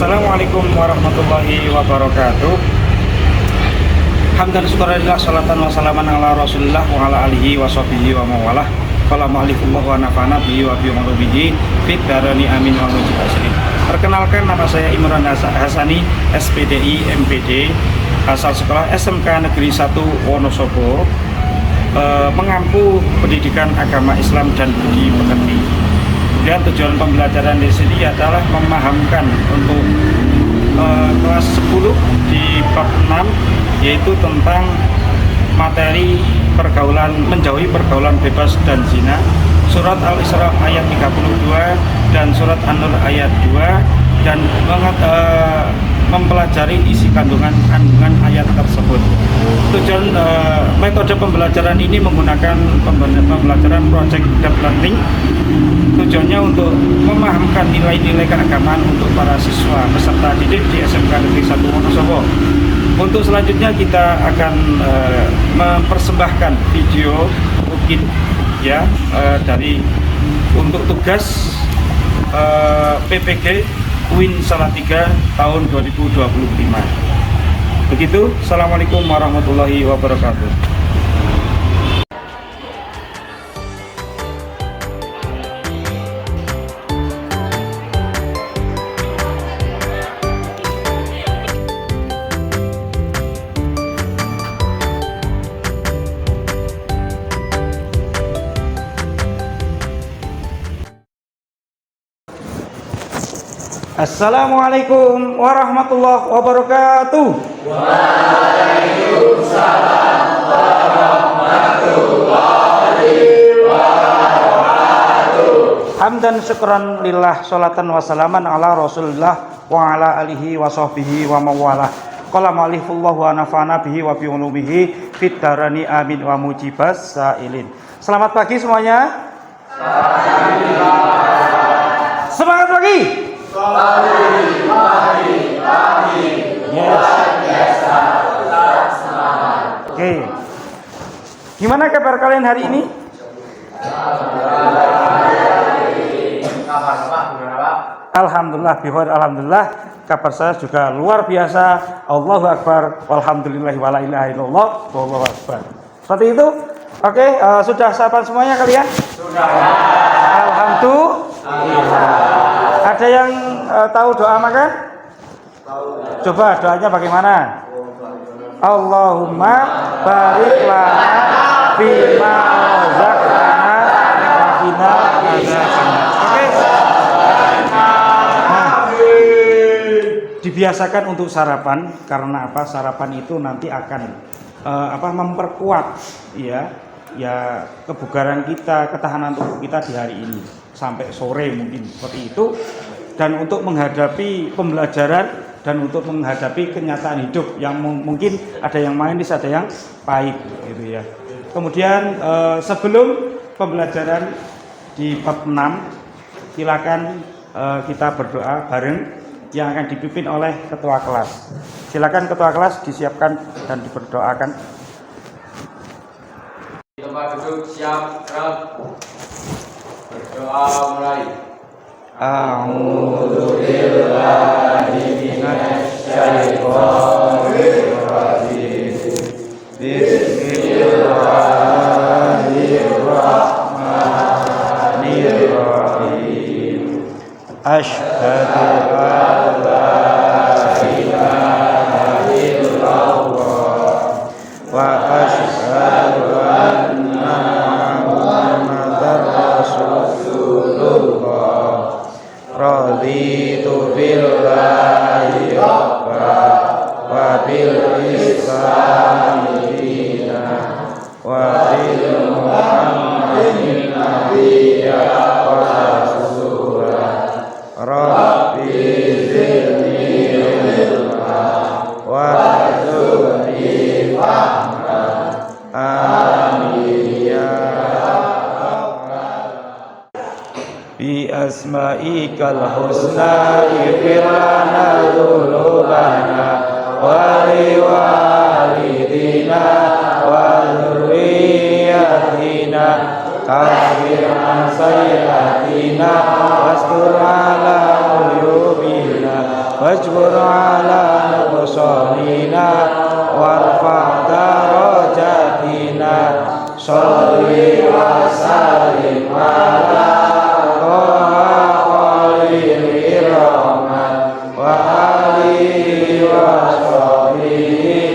Assalamualaikum warahmatullahi wabarakatuh. Hamdan syukurillah salatan wa salaman ala rasulillah wa ala alihi wa sahbihi wa mawalah. Qala ma'alifullah wa nafa'ana bihi wa bihi fit darani amin wa mujibasirin. Perkenalkan, nama saya Imran Hasani, SPDI MPD, asal sekolah SMK Negeri 1 Wonosobo, mengampu pendidikan agama Islam dan budi pekerti. Dan tujuan pembelajaran di sini adalah memahamkan untuk kelas 10 di bab 6, yaitu tentang materi pergaulan, menjauhi pergaulan bebas dan zina, surat Al-Isra ayat 32 dan surat An-Nur ayat 2, dan mempelajari isi kandungan ayat tersebut. Tujuan metode pembelajaran ini menggunakan pembelajaran project deep learning. Tujuannya untuk memahamkan nilai-nilai keagamaan untuk para siswa peserta didik di SMK Negeri 1 Wonosobo. Untuk selanjutnya kita akan mempersembahkan video mungkin ya dari untuk tugas PPG UIN Salatiga tahun 2025. Begitu. Assalamualaikum warahmatullahi wabarakatuh. Assalamualaikum warahmatullahi wabarakatuh. Waalaikumsalam warahmatullahi wabarakatuh. Hamdan syukran lillah, sholatan wa salaman ala rasulillah wa ala alihi wa sahbihi wa mawalah. Qala ma'alifullah wa nafa'ana bihi wa bihi fit darani amin wa mujibas sailin. Selamat pagi semuanya. Semangat pagi. Yes. Oke. Gimana kabar kalian hari ini? Alhamdulillah, bihor, alhamdulillah. Kabar saya juga luar biasa. Allahu akbar, walhamdulillah, wala ilaha illallah, wallahu akbar. Seperti itu. Oke, sudah sarapan semuanya kalian? Sudah. Alhamdulillah. Ada yang tahu doa makan? Coba doanya bagaimana? Allahumma barik lana fima razaqtana wa qina adzabannar. Oke. Nah, dibiasakan untuk sarapan karena apa? Sarapan itu nanti akan memperkuat ya kebugaran kita, ketahanan tubuh kita di hari ini sampai sore mungkin seperti itu, dan untuk menghadapi pembelajaran dan untuk menghadapi kenyataan hidup yang mungkin ada yang manis, ada yang pahit gitu ya. Kemudian sebelum pembelajaran di bab 6, silakan kita berdoa bareng yang akan dipimpin oleh ketua kelas. Silakan ketua kelas disiapkan dan diberdoakan. Tempat duduk siap, gerak. Berdoa mulai. A'udzu billahi minasy syaithanir rajim. Bismillahirrahmanirrahim. Asyhadu an la ilaha illallah wa asyhadu anna Muhammadar Rasulullah. Raditu billahi rabba wa bil islami dina wa bil muhammadin nabiyya wa rasulah. Rabbi zidni ilma wa zidni fahma. Amin ya bi asma'ikal husna ighfir lana dzunubana wa liwalidina wa dzurriyyatina kafir an sayyi'atina wastur ala uyubina wajbur ala nuqsanina warfa darajatina sholli wa sallim ala toha khalil rahman wa alihi wa sahbihi.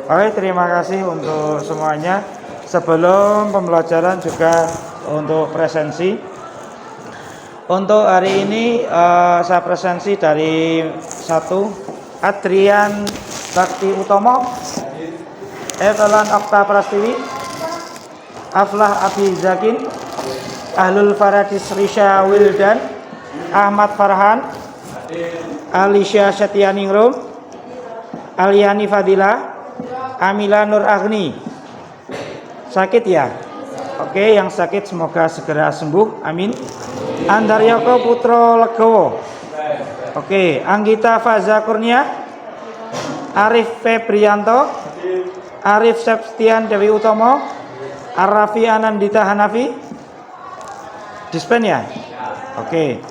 Oke, terima kasih untuk semuanya. Sebelum pembelajaran juga untuk presensi. Untuk hari ini saya presensi dari satu Adrian Bakti Utomo, Etelan Okta Prastiwi, Aflah Abi Zakin, Ahlul Faradis Risha Wildan, Ahmad Farhan, Alicia Setianingrum, Aliani Fadila, Amila Nur Agni. Sakit ya? Oke, yang sakit semoga segera sembuh. Amin. Andaryoko Putro Legowo. Oke, Anggita Faza Kurnia, Arif Febrianto, Arif Septian Dewi Utomo, Arafi Anandita Hanafi. Dispen ya? Oke.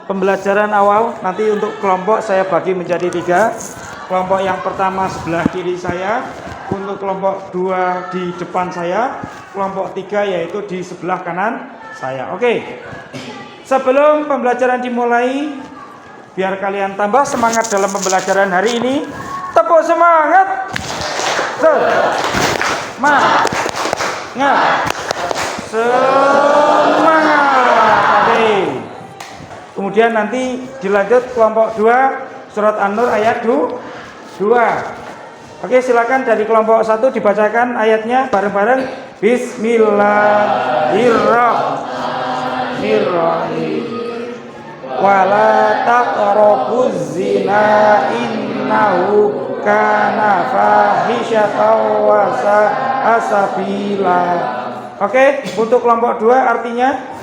Pembelajaran awal nanti untuk kelompok saya bagi menjadi 3. Kelompok yang pertama sebelah kiri saya, untuk kelompok 2 di depan saya, kelompok 3 yaitu di sebelah kanan saya. Oke. Sebelum pembelajaran dimulai, biar kalian tambah semangat dalam pembelajaran hari ini, tepuk semangat. Semangat. Semangat. Oke. Kemudian nanti dilanjut kelompok 2 surat An-Nur ayat 2. Oke, silakan dari kelompok 1 dibacakan ayatnya bareng-bareng. Bismillahirrahmanirrahim. Wala taqrabuz zina innahu kana fahisyatan wa sa'a sabila. Oke, untuk kelompok 2 artinya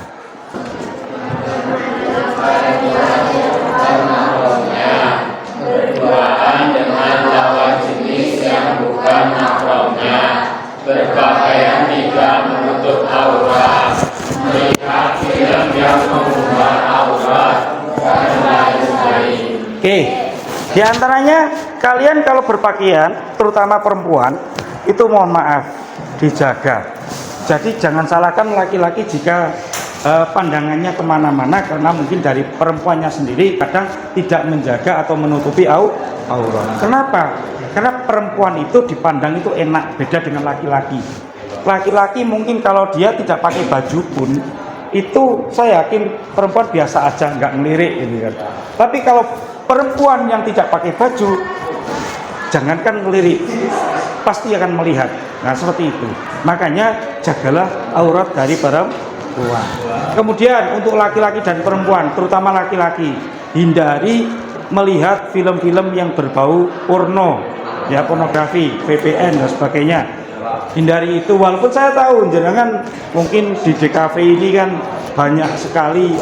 berduaan dengan lawan jenis yang bukan mahramnya, berpakaian tidak menutup aurat, melihat film yang mengumbar aurat, dan lain-lain. Oke, di antaranya kalian kalau berpakaian, terutama perempuan, itu mohon maaf dijaga. Jadi jangan salahkan laki-laki jika pandangannya kemana-mana, karena mungkin dari perempuannya sendiri kadang tidak menjaga atau menutupi aurat. Kenapa? Karena perempuan itu dipandang itu enak, beda dengan laki-laki. Laki-laki mungkin kalau dia tidak pakai baju pun itu saya yakin perempuan biasa aja, nggak ngelirik gitu kan. Tapi kalau perempuan yang tidak pakai baju, jangankan ngelirik, pasti akan melihat. Nah seperti itu. Makanya jagalah aurat dari perempuan. Kemudian untuk laki-laki dan perempuan, terutama laki-laki, hindari melihat film-film yang berbau porno, ya pornografi, VPN dan sebagainya. Hindari itu. Walaupun saya tahu jenengan mungkin di DKV ini kan banyak sekali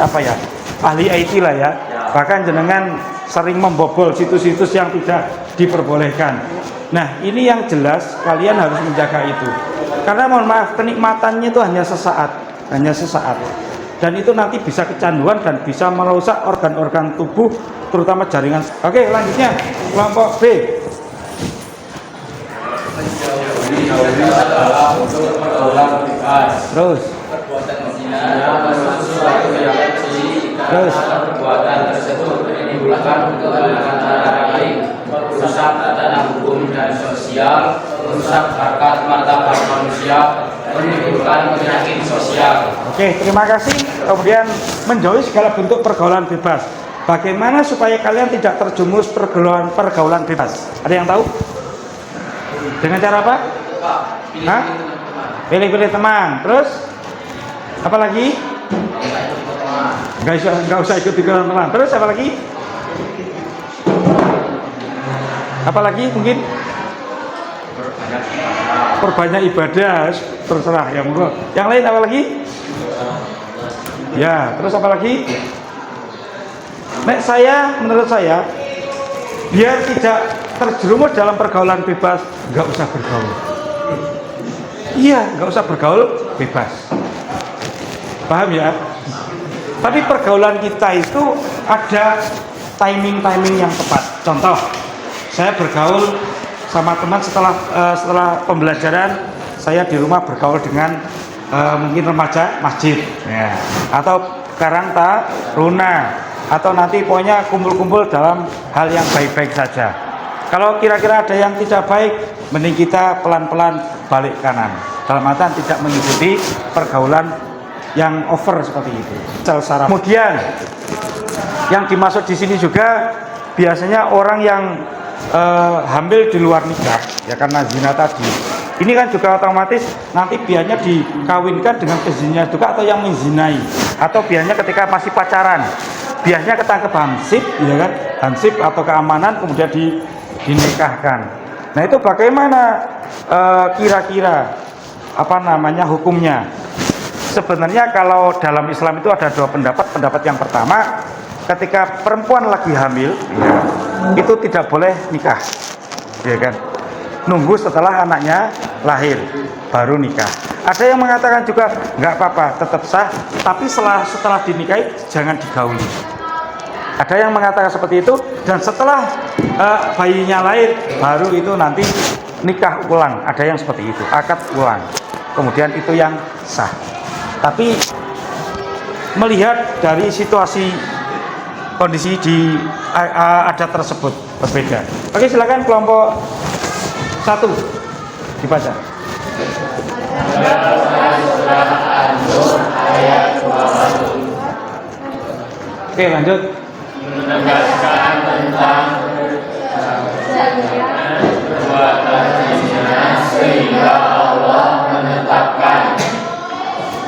ahli IT lah ya. Bahkan jenengan sering membobol situs-situs yang tidak diperbolehkan. Nah ini yang jelas kalian harus menjaga itu. Karena mohon maaf, kenikmatannya itu hanya sesaat. Dan itu nanti bisa kecanduan dan bisa merusak organ-organ tubuh, terutama jaringan. Oke, lanjutnya kelompok B. Terus Perbuatan tersebut menimbulkan kegaduhan antara lain, merusak tatanan hukum dan sosial, merusak harkat martabat manusia, menimbulkan penyakit sosial. Oke, terima kasih. Kemudian menjauhi segala bentuk pergaulan bebas. Bagaimana supaya kalian tidak terjumus pergaulan bebas? Ada yang tahu? Dengan cara apa? Pilih-pilih teman. Terus apa lagi? Nggak usah ikut teman. Terus apa lagi? Apa lagi mungkin? Perbanyak ibadah, terserah ya monggo. Yang lain apa lagi? Ya, terus apa lagi? Menurut saya biar tidak terjerumus dalam pergaulan bebas, nggak usah bergaul. Iya, nggak usah bergaul bebas. Paham ya? Tapi pergaulan kita itu ada timing yang tepat. Contoh, saya bergaul sama teman setelah pembelajaran, saya di rumah bergaul dengan mungkin remaja masjid, ya. Atau Karang Taruna, atau nanti pokoknya kumpul-kumpul dalam hal yang baik-baik saja. Kalau kira-kira ada yang tidak baik, mending kita pelan-pelan balik kanan. Dalam artian tidak mengikuti pergaulan yang over seperti itu. Kemudian yang dimaksud di sini juga biasanya orang yang hamil di luar nikah, ya karena zina tadi. Ini kan juga otomatis nanti biasanya dikawinkan dengan pezina juga, atau yang menzinai, atau biasanya ketika masih pacaran, biasanya ketangkep hansip, ya kan, hansip atau keamanan, kemudian dinikahkan. Nah itu bagaimana kira-kira apa namanya hukumnya? Sebenarnya kalau dalam Islam itu ada dua pendapat. Pendapat yang pertama, ketika perempuan lagi hamil, ya, itu tidak boleh nikah, ya kan? Nunggu setelah anaknya lahir baru nikah. Ada yang mengatakan juga nggak apa-apa, tetap sah, tapi setelah dinikahi jangan digauli. Ada yang mengatakan seperti itu, dan setelah bayinya lahir baru itu nanti nikah ulang. Ada yang seperti itu, akad ulang. Kemudian itu yang sah. Tapi melihat dari situasi kondisi di adat tersebut berbeda. Oke, silakan kelompok 1 dibaca. Oke, lanjut. Menegaskan tentang perbuatan zina sehingga Allah menetapkan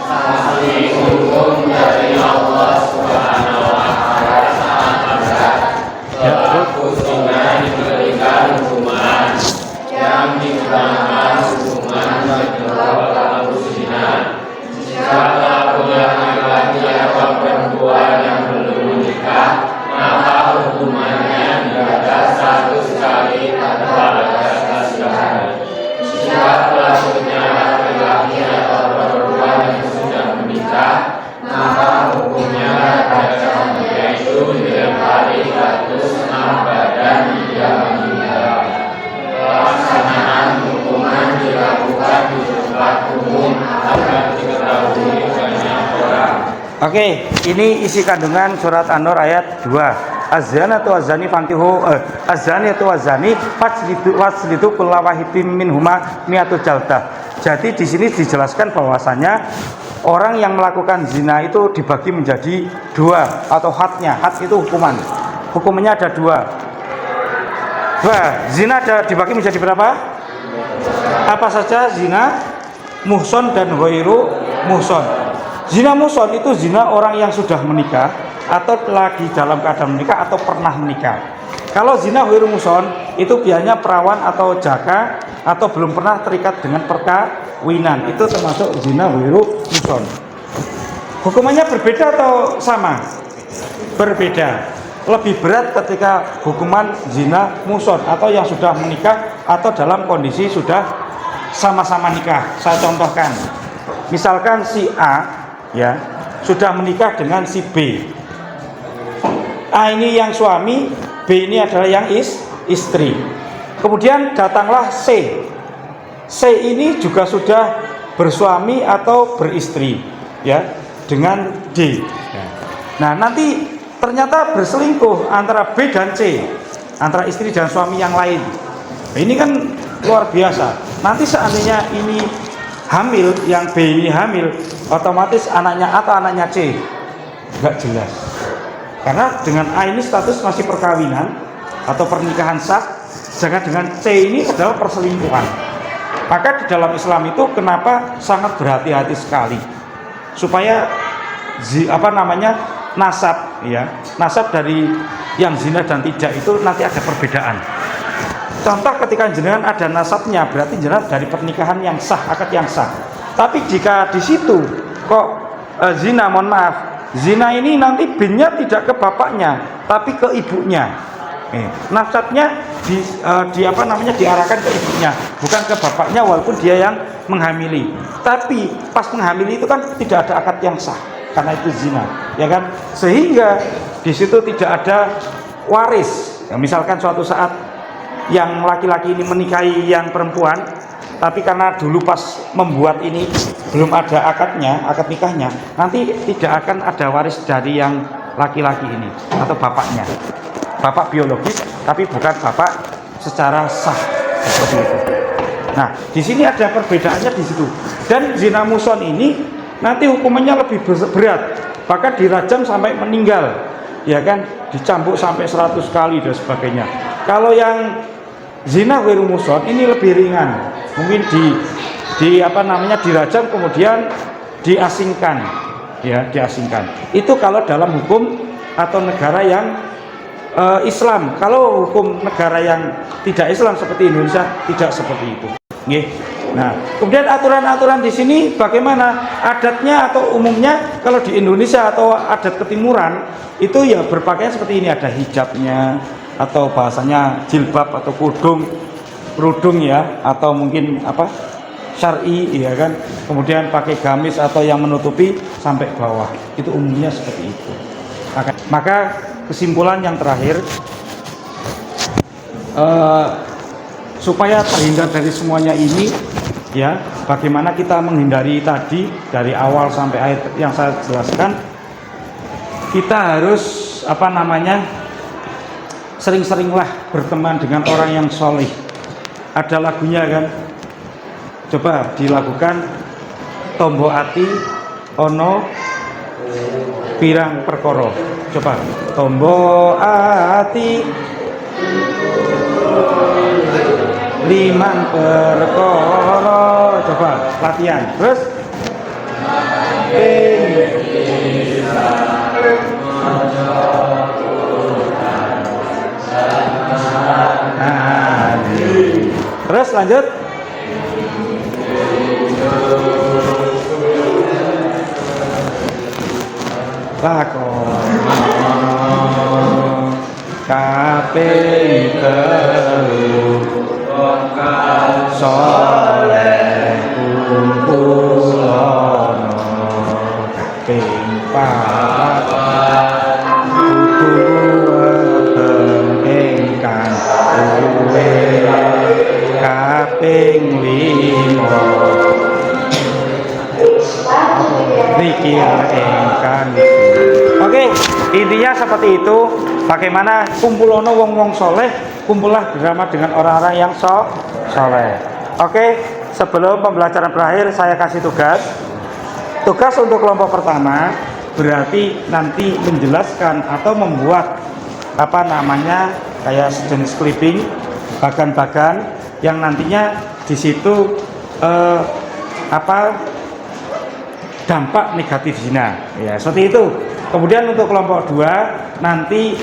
sanksi hukum dari Allah Subhanahu wa taala sangat berat. Pelaku zina diberikan hukuman yang dikenakan hukuman kedua pelaku zina. Jika pelakunya laki-laki atau perempuan yang belum menikah, maka hukumannya dibatas 100 kali tanpa batas kasihan. Jika pelakunya laki-laki atau perempuan yang sudah menikah, maka hukumnya adalah yaitu dilempari batu setengah badan hingga meninggal. Pelaksanaan hukuman dilakukan di tempat umum agar diketahui banyak orang. Oke, ini isi kandungan surat An-Nur ayat 2. Az-zanatu waz-zani fankihu az-zaniyatu waz-zani fajlidu kulla wahidin minhuma mi'atu jaldah. Jadi di sini dijelaskan bahwasanya orang yang melakukan zina itu dibagi menjadi 2 atau hadnya. Had itu hukuman. Hukumannya ada 2. Zina dibagi menjadi berapa? Apa saja zina? Muhson dan ghairu muhson. Zina muhson itu zina orang yang sudah menikah atau lagi dalam keadaan menikah atau pernah menikah. Kalau zina ghairu muhson itu biasanya perawan atau jaka atau belum pernah terikat dengan perkawinan. Itu termasuk zina ghairu muhson. Hukumannya berbeda atau sama? Berbeda. Lebih berat ketika hukuman zina muhson atau yang sudah menikah atau dalam kondisi sudah sama-sama nikah. Saya contohkan, misalkan si A ya sudah menikah dengan si B. A ini yang suami, B ini adalah yang istri. Kemudian datanglah C. C ini juga sudah bersuami atau beristri ya dengan D. Nah, nanti ternyata berselingkuh antara B dan C, antara istri dan suami yang lain. Nah, ini kan luar biasa. Nanti seandainya ini hamil, yang B ini hamil, otomatis anaknya A atau anaknya C nggak jelas. Karena dengan A ini status masih perkawinan atau pernikahan sah, sedangkan dengan C ini adalah perselingkuhan. Maka di dalam Islam itu kenapa sangat berhati-hati sekali supaya nasab ya, nasab dari yang zina dan tidak itu nanti ada perbedaan. Contoh ketika jenengan ada nasabnya berarti jenengan dari pernikahan yang sah, akad yang sah. Tapi jika di situ kok zina, mohon maaf, zina ini nanti binnya tidak ke bapaknya tapi ke ibunya. Nafsatnya di apa namanya diarahkan ke ibunya, bukan ke bapaknya walaupun dia yang menghamili. Tapi pas menghamili itu kan tidak ada akad yang sah karena itu zina, ya kan? Sehingga di situ tidak ada waris. Ya, misalkan suatu saat yang laki-laki ini menikahi yang perempuan, tapi karena dulu pas membuat ini belum ada akadnya, akad nikahnya, nanti tidak akan ada waris dari yang laki-laki ini atau bapaknya. Bapak biologis tapi bukan bapak secara sah, seperti itu. Nah, di sini ada perbedaannya di situ. Dan zina muson ini nanti hukumannya lebih berat, bahkan dirajam sampai meninggal, ya kan, dicambuk sampai 100 kali dan sebagainya. Kalau yang zina ghairu muson ini lebih ringan, mungkin di apa namanya dirajam kemudian diasingkan, ya diasingkan. Itu kalau dalam hukum atau negara yang Islam. Kalau hukum negara yang tidak Islam seperti Indonesia tidak seperti itu. Nggih. Nah, kemudian aturan-aturan di sini bagaimana adatnya atau umumnya kalau di Indonesia atau adat ketimuran itu ya berpakaian seperti ini, ada hijabnya atau bahasanya jilbab atau kerudung ya, atau mungkin apa syar'i ya kan, kemudian pakai gamis atau yang menutupi sampai bawah, itu umumnya seperti itu. Maka kesimpulan yang terakhir, supaya terhindar dari semuanya ini ya, bagaimana kita menghindari tadi dari awal sampai akhir yang saya jelaskan, kita harus apa namanya sering-seringlah berteman dengan orang yang solih. Ada lagunya kan, coba dilakukan, tombo ati ono pirang perkoro. Coba tombo ati liman perkoro. Coba latihan terus. Terus lanjut. Lakon kaping telu soleh kumpulono kaping papat kudu ingkang luwe kaping 5 zikir ingkang. Oke, intinya seperti itu. Bagaimana kumpulono wong-wong soleh, kumpullah bersama dengan orang-orang yang soleh. Oke, sebelum pembelajaran berakhir saya kasih tugas. Tugas untuk kelompok pertama berarti nanti menjelaskan atau membuat apa namanya kayak sejenis clipping, bagan-bagan yang nantinya di situ dampak negatif zina, ya seperti itu. Kemudian untuk kelompok 2 nanti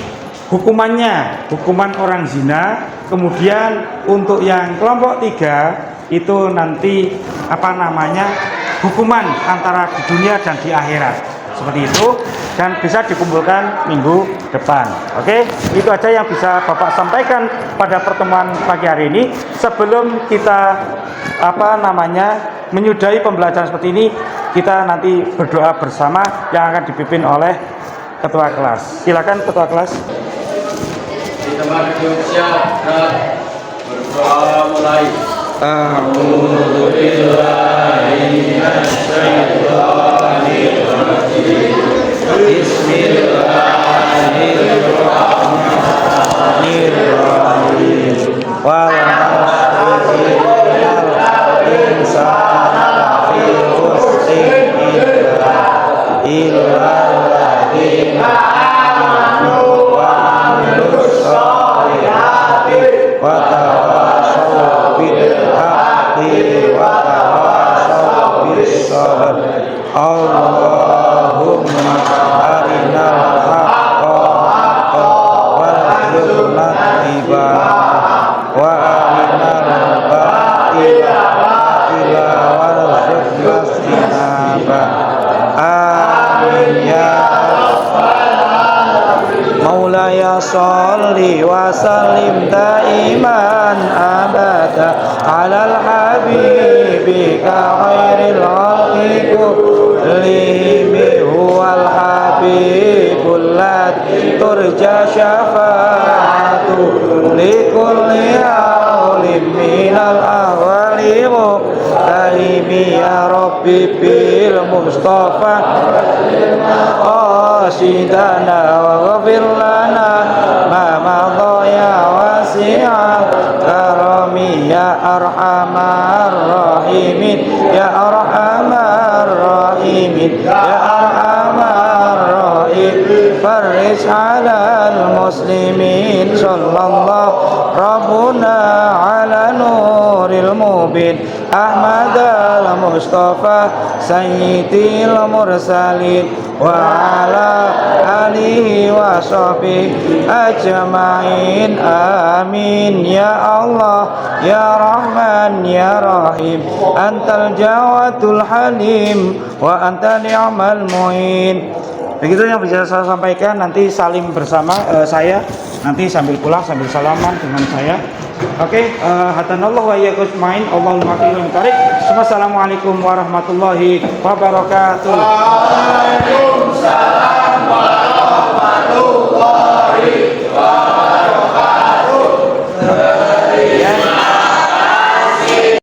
hukumannya, hukuman orang zina. Kemudian untuk yang kelompok 3 itu nanti apa namanya hukuman antara di dunia dan di akhirat, seperti itu, dan bisa dikumpulkan minggu depan. Oke, itu aja yang bisa Bapak sampaikan pada pertemuan pagi hari ini. Sebelum kita apa namanya menyudahi pembelajaran seperti ini, kita nanti berdoa bersama yang akan dipimpin oleh ketua kelas. Silakan ketua kelas. Di tempat duduk siap dan berdoa mulai. A'udzu billahi minasyaitonir rajim. Bismillahirrahmanirrahim. Wal 'asri innal insana lafi khusrin illa alladziina aamanu wa 'amilus shalihati wa tawassaw bil haqqi wa tawassaw bis sabr. Allahumma arinal haqqa haqqan warzuqna ittiba'ahu wa وسلم دائما أبدا على الحبيب خير الخلق كلهم هو الحبيب الذي ترجى شفاعته لكل هول من الأهوال مقتهب يا ربي بالمصطفى قاصدنا واغفر لنا ما مضى يا واسع الكرم يا أرحم الراحمين يا أرحم الراحمين يا أرحم الراحمين فرج على المسلمين صلى الله ربنا على نور المبين أحمد المصطفى سيد المرسلين وعلى آله وصحبه أجمعين آمين يا الله يا رحمن يا رحيم أنت الجواد الحليم وأنت نعم المعين. Begitu yang bisa saya sampaikan. Nanti salim bersama saya, nanti sambil pulang sambil salaman dengan saya. Oke, hatanallahu wa iyyakum ajmain. Allahumma khairan tarik. Wassalamualaikum warahmatullahi wabarakatuh. Waalaikumsalam warahmatullahi wabarakatuh.